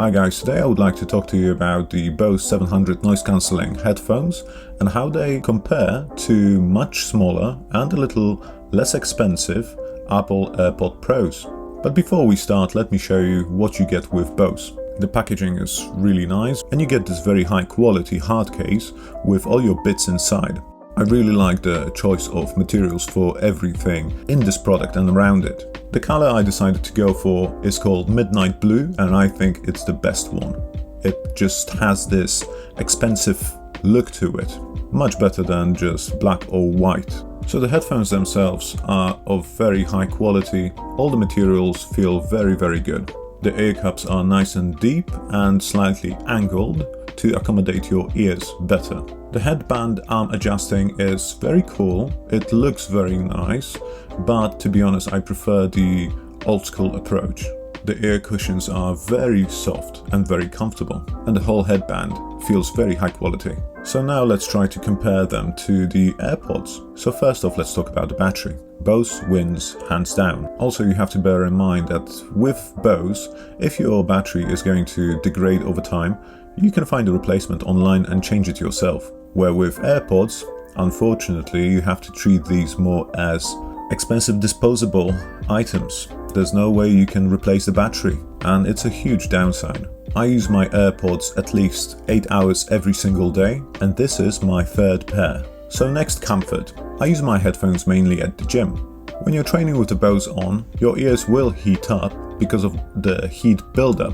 Hi guys, today I would like to talk to you about the Bose 700 noise cancelling headphones and how they compare to much smaller and a little less expensive Apple Airpods Pros. But before we start, let me show you what you get with Bose. The packaging is really nice and you get this very high quality hard case with all your bits inside. I really like the choice of materials for everything in this product and around it. The color I decided to go for is called Midnight Blue, and I think it's the best one. It just has this expensive look to it, much better than just black or white. So the headphones themselves are of very high quality, all the materials feel very good. The ear cups are nice and deep and slightly angled to accommodate your ears better. The headband arm adjusting is very cool, it looks very nice, but to be honest I prefer the old school approach. The ear cushions are very soft and very comfortable, and the whole headband feels very high quality. So now let's try to compare them to the AirPods. So first off, let's talk about the battery. Bose wins hands down. Also, you have to bear in mind that with Bose, if your battery is going to degrade over time, you can find a replacement online and change it yourself. Where with AirPods, unfortunately, you have to treat these more as expensive disposable items. There's no way you can replace the battery, and it's a huge downside. I use my AirPods at least 8 hours every single day, and this is my third pair. So next, comfort. I use my headphones mainly at the gym. When you're training with the Bose on, your ears will heat up because of the heat buildup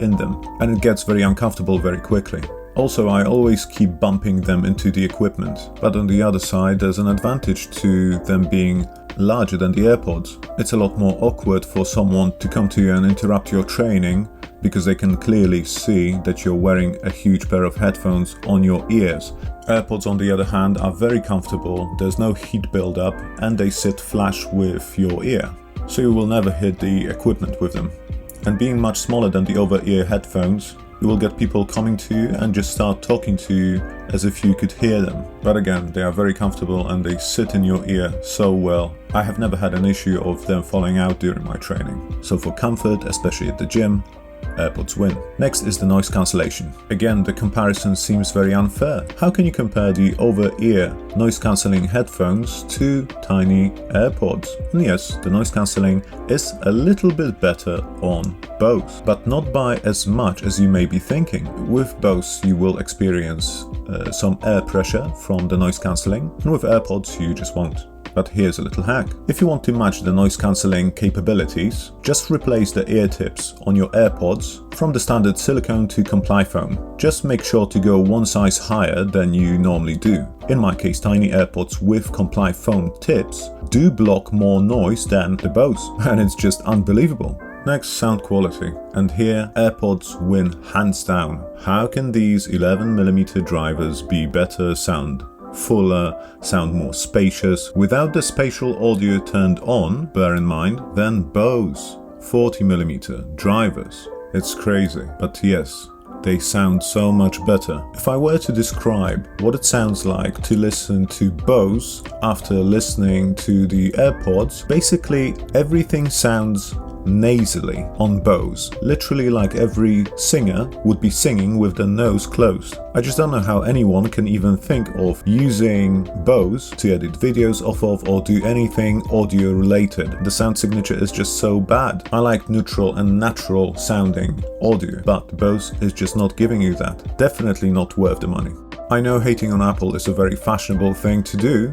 in them, and it gets very uncomfortable very quickly. Also, I always keep bumping them into the equipment, but on the other side there's an advantage to them being larger than the AirPods. It's a lot more awkward for someone to come to you and interrupt your training because they can clearly see that you're wearing a huge pair of headphones on your ears. AirPods on the other hand are very comfortable, there's no heat buildup and they sit flush with your ear, so you will never hit the equipment with them. And being much smaller than the over-ear headphones, you will get people coming to you and just start talking to you as if you could hear them. But again, they are very comfortable and they sit in your ear so well. I have never had an issue of them falling out during my training. So for comfort, especially at the gym, AirPods win. Next is the noise cancellation. Again, the comparison seems very unfair. How can you compare the over-ear noise cancelling headphones to tiny AirPods? And yes, the noise cancelling is a little bit better on Bose, but not by as much as you may be thinking. With Bose, you will experience some air pressure from the noise cancelling, and with AirPods, you just won't. But here's a little hack. If you want to match the noise cancelling capabilities, just replace the ear tips on your AirPods from the standard silicone to comply foam. Just make sure to go one size higher than you normally do. In my case, tiny AirPods with comply foam tips do block more noise than the Bose, and it's just unbelievable. Next, sound quality. And here, AirPods win hands down. How can these 11mm drivers be better sound? Fuller, sound more spacious, without the spatial audio turned on, bear in mind, than Bose 40mm drivers. It's crazy, but yes, they sound so much better. If I were to describe what it sounds like to listen to Bose after listening to the AirPods, basically everything sounds nasally on Bose, literally like every singer would be singing with their nose closed. I just don't know how anyone can even think of using Bose to edit videos off of or do anything audio related. The sound signature is just so bad. I like neutral and natural sounding audio, but Bose is just not giving you that. Definitely not worth the money. I know hating on Apple is a very fashionable thing to do,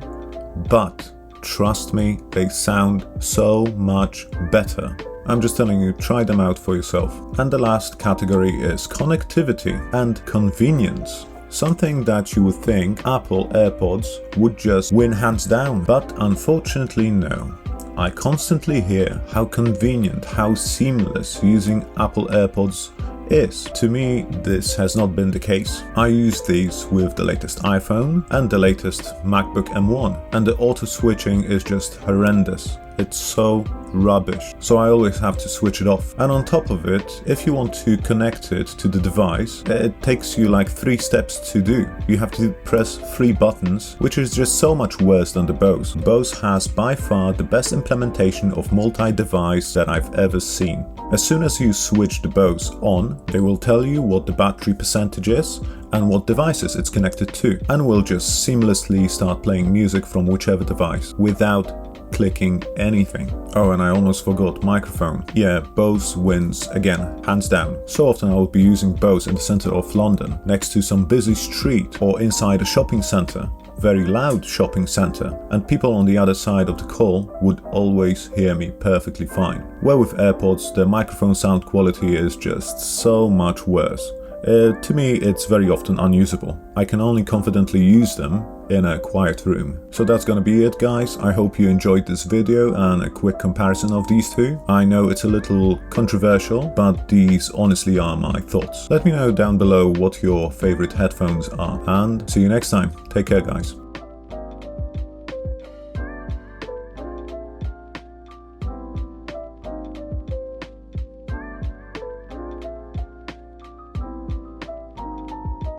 but trust me, they sound so much better. I'm just telling you, try them out for yourself. And the last category is connectivity and convenience. Something that you would think Apple AirPods would just win hands down, but unfortunately no. I constantly hear how convenient, how seamless using Apple AirPods is. To me, this has not been the case. I use these with the latest iPhone and the latest MacBook M1, and the auto switching is just horrendous. It's so rubbish. So I always have to switch it off. And on top of it, if you want to connect it to the device, it takes you like 3 steps to do. You have to press 3 buttons, which is just so much worse than the Bose. Bose has by far the best implementation of multi-device that I've ever seen. As soon as you switch the Bose on, they will tell you what the battery percentage is and what devices it's connected to, and will just seamlessly start playing music from whichever device without clicking anything. Oh, and I almost forgot, microphone. Yeah, Bose wins again, hands down. So often I would be using Bose in the center of London, next to some busy street or inside a shopping center, very loud shopping center, and people on the other side of the call would always hear me perfectly fine. Where with AirPods, the microphone sound quality is just so much worse. To me, it's very often unusable. I can only confidently use them in a quiet room. So that's gonna be it, guys. I hope you enjoyed this video and a quick comparison of these two. I know it's a little controversial, but these honestly are my thoughts. Let me know down below what your favorite headphones are, and see you next time. Take care, guys.